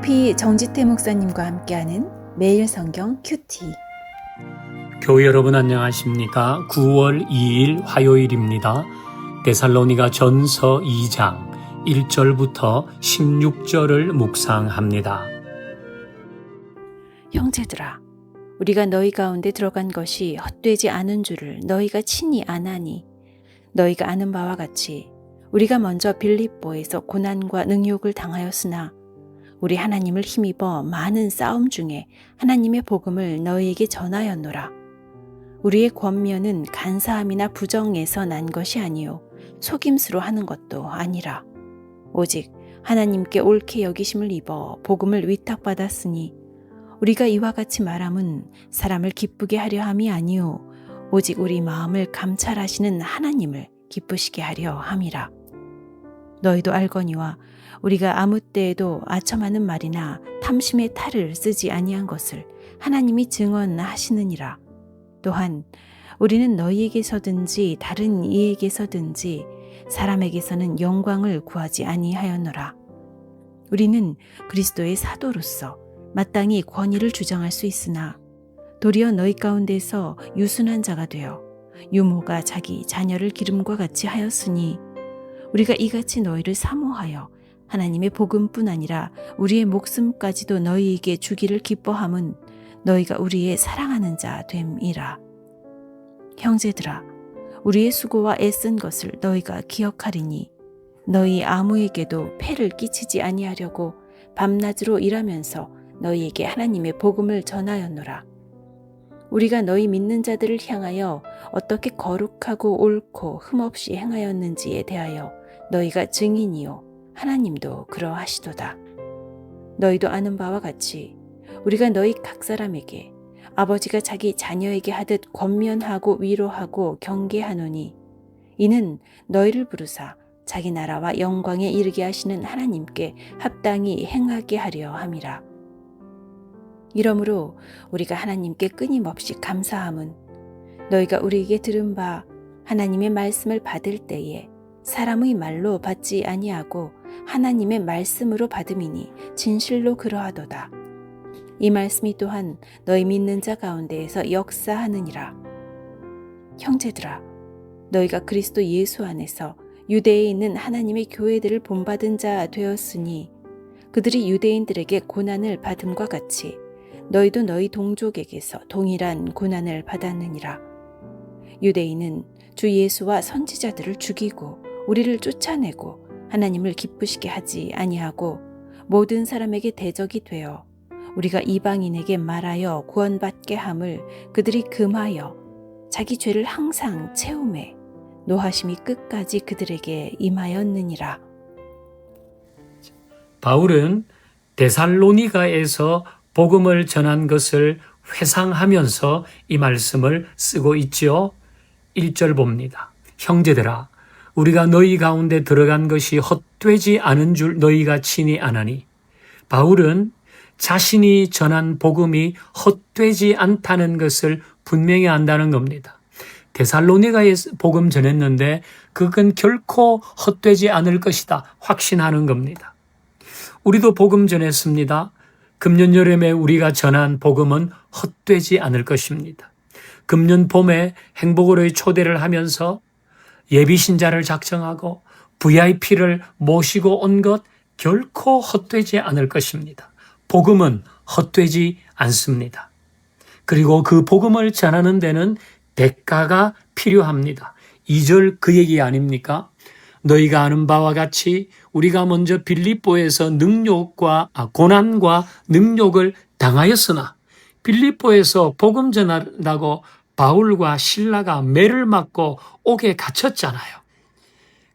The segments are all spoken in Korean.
LP 정지태 목사님과 함께하는 매일 성경 큐티. 교회 여러분 안녕하십니까? 9월 2일 화요일입니다. 데살로니가 전서 2장 1절부터 16절을 묵상합니다. 형제들아, 우리가 너희 가운데 들어간 것이 헛되지 않은 줄을 너희가 친히 아나니, 너희가 아는 바와 같이 우리가 먼저 빌립보에서 고난과 능욕을 당하였으나 우리 하나님을 힘입어 많은 싸움 중에 하나님의 복음을 너희에게 전하였노라. 우리의 권면은 간사함이나 부정에서 난 것이 아니요 속임수로 하는 것도 아니라 오직 하나님께 옳게 여기심을 입어 복음을 위탁받았으니 우리가 이와 같이 말함은 사람을 기쁘게 하려 함이 아니요 오직 우리 마음을 감찰하시는 하나님을 기쁘시게 하려 함이라. 너희도 알거니와 우리가 아무 때에도 아첨하는 말이나 탐심의 탈을 쓰지 아니한 것을 하나님이 증언하시느니라. 또한 우리는 너희에게서든지 다른 이에게서든지 사람에게서는 영광을 구하지 아니하였노라. 우리는 그리스도의 사도로서 마땅히 권위를 주장할 수 있으나 도리어 너희 가운데서 유순한 자가 되어 유모가 자기 자녀를 기름과 같이 하였으니 우리가 이같이 너희를 사모하여 하나님의 복음뿐 아니라 우리의 목숨까지도 너희에게 주기를 기뻐함은 너희가 우리의 사랑하는 자 됨이라. 형제들아, 우리의 수고와 애쓴 것을 너희가 기억하리니 너희 아무에게도 폐를 끼치지 아니하려고 밤낮으로 일하면서 너희에게 하나님의 복음을 전하였노라. 우리가 너희 믿는 자들을 향하여 어떻게 거룩하고 옳고 흠없이 행하였는지에 대하여 너희가 증인이요 하나님도 그러하시도다. 너희도 아는 바와 같이 우리가 너희 각 사람에게 아버지가 자기 자녀에게 하듯 권면하고 위로하고 경계하노니 이는 너희를 부르사 자기 나라와 영광에 이르게 하시는 하나님께 합당히 행하게 하려 함이라. 이러므로 우리가 하나님께 끊임없이 감사함은 너희가 우리에게 들은 바 하나님의 말씀을 받을 때에 사람의 말로 받지 아니하고 하나님의 말씀으로 받음이니 진실로 그러하도다. 이 말씀이 또한 너희 믿는 자 가운데에서 역사하느니라. 형제들아, 너희가 그리스도 예수 안에서 유대에 있는 하나님의 교회들을 본받은 자 되었으니 그들이 유대인들에게 고난을 받음과 같이 너희도 너희 동족에게서 동일한 고난을 받았느니라. 유대인은 주 예수와 선지자들을 죽이고 우리를 쫓아내고 하나님을 기쁘시게 하지 아니하고 모든 사람에게 대적이 되어 우리가 이방인에게 말하여 구원받게 함을 그들이 금하여 자기 죄를 항상 채우매 노하심이 끝까지 그들에게 임하였느니라. 바울은 데살로니가에서 복음을 전한 것을 회상하면서 이 말씀을 쓰고 있지요. 1절 봅니다. 형제들아, 우리가 너희 가운데 들어간 것이 헛되지 않은 줄 너희가 친히 아나니. 바울은 자신이 전한 복음이 헛되지 않다는 것을 분명히 안다는 겁니다. 데살로니가에 복음 전했는데 그건 결코 헛되지 않을 것이다 확신하는 겁니다. 우리도 복음 전했습니다. 금년 여름에 우리가 전한 복음은 헛되지 않을 것입니다. 금년 봄에 행복으로의 초대를 하면서 예비신자를 작정하고 VIP를 모시고 온 것 결코 헛되지 않을 것입니다. 복음은 헛되지 않습니다. 그리고 그 복음을 전하는 데는 대가가 필요합니다. 2절 그 얘기 아닙니까? 너희가 아는 바와 같이 우리가 먼저 빌립보에서 고난과 능욕을 당하였으나 빌립보에서 복음 전하다고 바울과 실라가 매를 맞고 옥에 갇혔잖아요.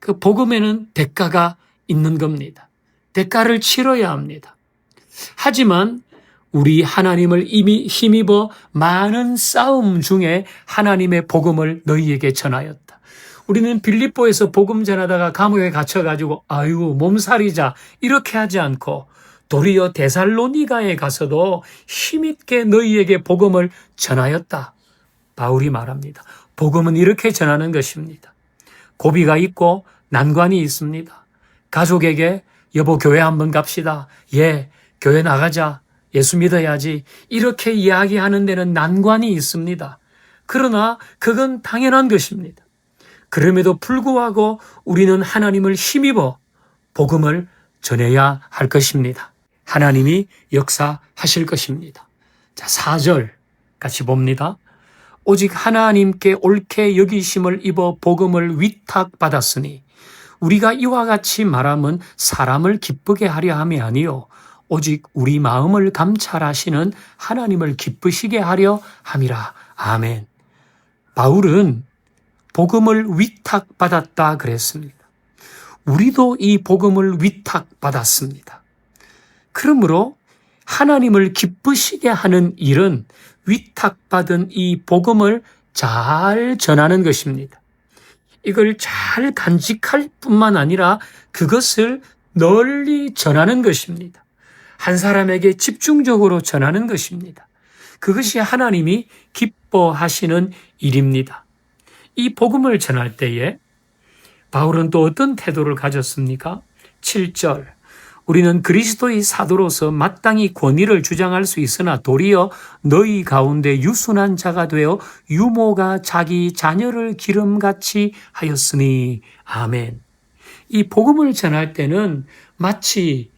그 복음에는 대가가 있는 겁니다. 대가를 치러야 합니다. 하지만 우리 하나님을 이미 힘입어 많은 싸움 중에 하나님의 복음을 너희에게 전하였다. 우리는 빌립보에서 복음 전하다가 감옥에 갇혀가지고 아이고 몸살이자 이렇게 하지 않고 도리어 데살로니가에 가서도 힘있게 너희에게 복음을 전하였다. 바울이 말합니다. 복음은 이렇게 전하는 것입니다. 고비가 있고 난관이 있습니다. 가족에게 여보 교회 한번 갑시다. 예, 교회 나가자, 예수 믿어야지, 이렇게 이야기하는 데는 난관이 있습니다. 그러나 그건 당연한 것입니다. 그럼에도 불구하고 우리는 하나님을 힘입어 복음을 전해야 할 것입니다. 하나님이 역사하실 것입니다. 자, 4절 같이 봅니다. 오직 하나님께 옳게 여기심을 입어 복음을 위탁받았으니 우리가 이와 같이 말함은 사람을 기쁘게 하려 함이 아니요 오직 우리 마음을 감찰하시는 하나님을 기쁘시게 하려 함이라. 아멘. 바울은 복음을 위탁받았다 그랬습니다. 우리도 이 복음을 위탁받았습니다. 그러므로 하나님을 기쁘시게 하는 일은 위탁받은 이 복음을 잘 전하는 것입니다. 이걸 잘 간직할 뿐만 아니라 그것을 널리 전하는 것입니다. 한 사람에게 집중적으로 전하는 것입니다. 그것이 하나님이 기뻐하시는 일입니다. 이 복음을 전할 때에 바울은 또 어떤 태도를 가졌습니까? 7절 우리는 그리스도의 사도로서 마땅히 권위를 주장할 수 있으나 도리어 너희 가운데 유순한 자가 되어 유모가 자기 자녀를 기름같이 하였으니. 아멘. 이 복음을 전할 때는 마치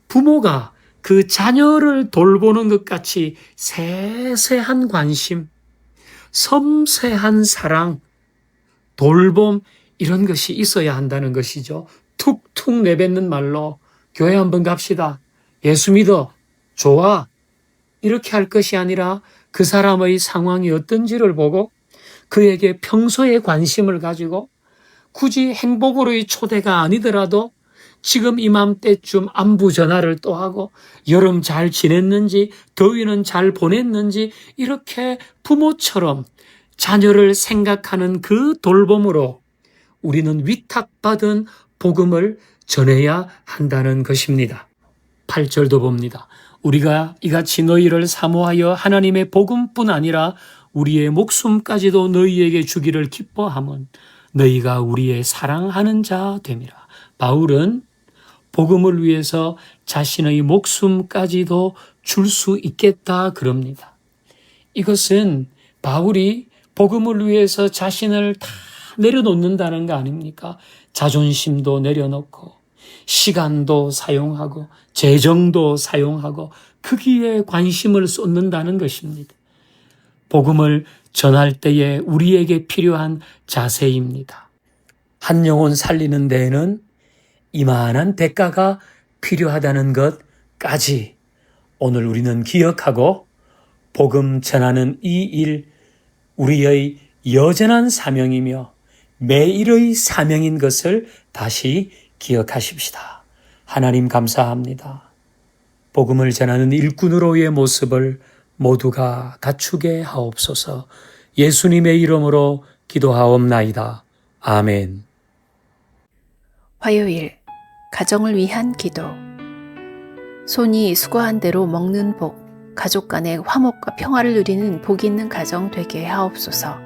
부모가 그 자녀를 돌보는 것 같이 세세한 관심, 섬세한 사랑, 돌봄 이런 것이 있어야 한다는 것이죠. 툭툭 내뱉는 말로 교회 한번 갑시다. 예수 믿어. 좋아. 이렇게 할 것이 아니라 그 사람의 상황이 어떤지를 보고 그에게 평소에 관심을 가지고 굳이 행복으로의 초대가 아니더라도 지금 이맘때쯤 안부 전화를 또 하고 여름 잘 지냈는지 더위는 잘 보냈는지 이렇게 부모처럼 자녀를 생각하는 그 돌봄으로 우리는 위탁받은 복음을 전해야 한다는 것입니다. 8절도 봅니다. 우리가 이같이 너희를 사모하여 하나님의 복음뿐 아니라 우리의 목숨까지도 너희에게 주기를 기뻐함은 너희가 우리의 사랑하는 자 됨이라. 바울은 복음을 위해서 자신의 목숨까지도 줄 수 있겠다 그럽니다. 이것은 바울이 복음을 위해서 자신을 다 내려놓는다는 거 아닙니까? 자존심도 내려놓고 시간도 사용하고 재정도 사용하고 거기에 관심을 쏟는다는 것입니다. 복음을 전할 때에 우리에게 필요한 자세입니다. 한 영혼 살리는 데에는 이만한 대가가 필요하다는 것까지 오늘 우리는 기억하고 복음 전하는 이 일 우리의 여전한 사명이며 매일의 사명인 것을 다시 기억하십시다. 하나님 감사합니다. 복음을 전하는 일꾼으로의 모습을 모두가 갖추게 하옵소서. 예수님의 이름으로 기도하옵나이다. 아멘. 화요일 가정을 위한 기도. 손이 수고한 대로 먹는 복, 가족 간의 화목과 평화를 누리는 복이 있는 가정 되게 하옵소서.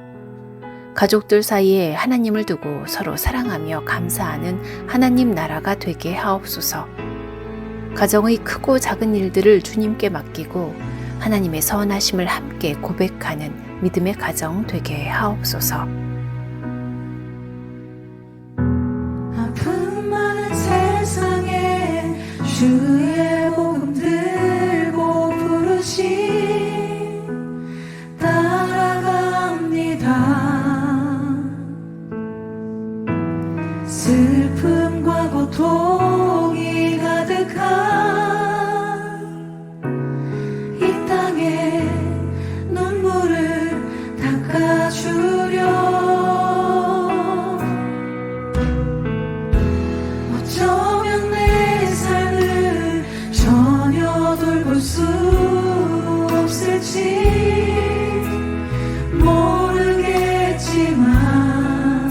가족들 사이에 하나님을 두고 서로 사랑하며 감사하는 하나님 나라가 되게 하옵소서. 가정의 크고 작은 일들을 주님께 맡기고 하나님의 선하심을 함께 고백하는 믿음의 가정 되게 하옵소서. 아픔 많은 세상에 주의 복음 들고 부르시 따라갑니다. 슬픔과 고통이 가득한 이 땅에 눈물을 닦아주려 어쩌면 내 삶을 전혀 돌볼 수 없을지 모르겠지만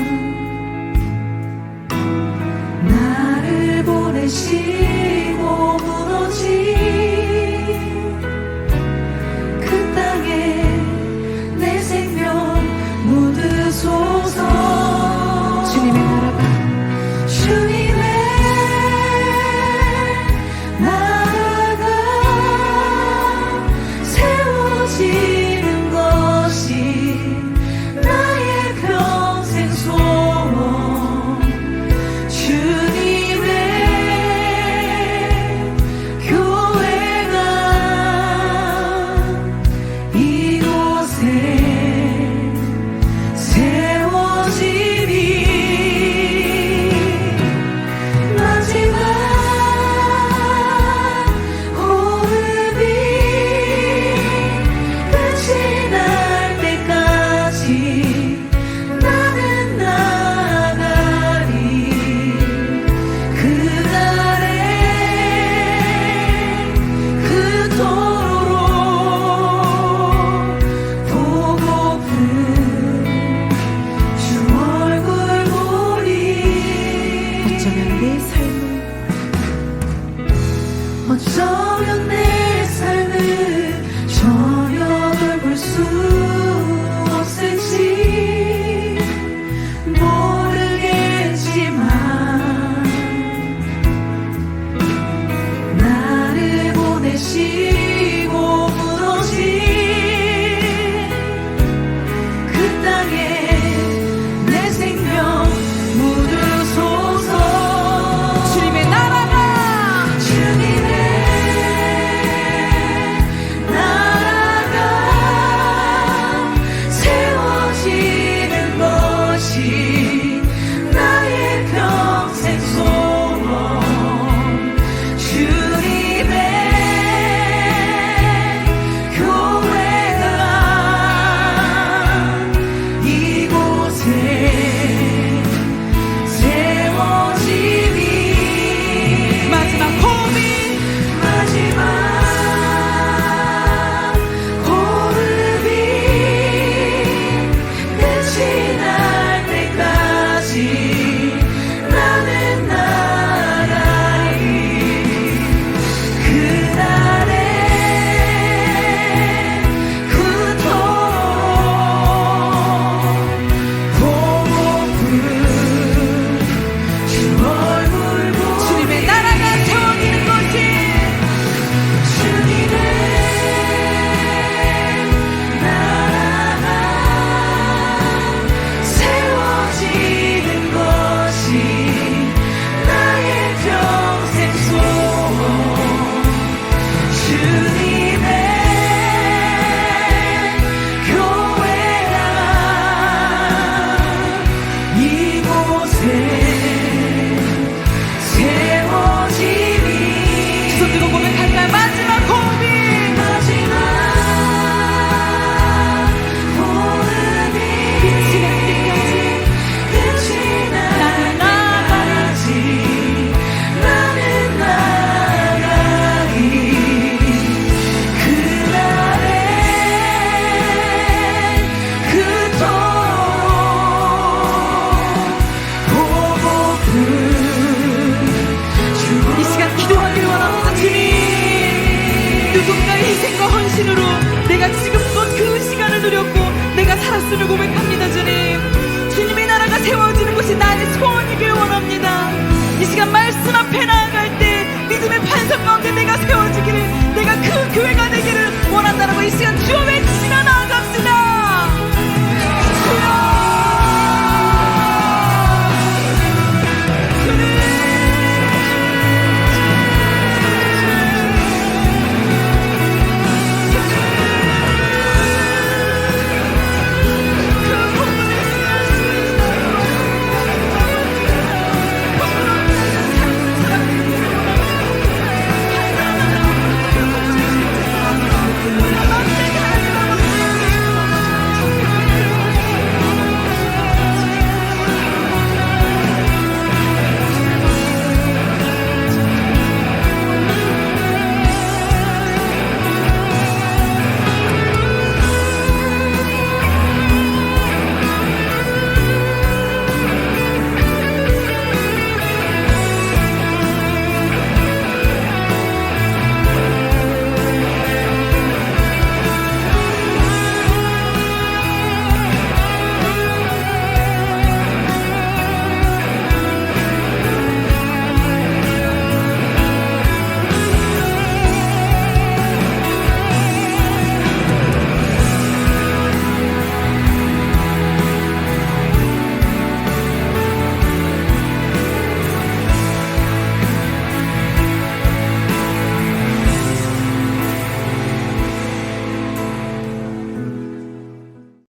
나를 보내시고 무너진 그 땅에 내 생명 묻으소서. 주님의 나라가 주님의 나라가 내가 지금껏 그 시간을 누렸고 내가 살았음을 고백합니다. 주님, 주님의 나라가 세워지는 것이 나의 소원이길 원합니다. 이 시간 말씀 앞에 나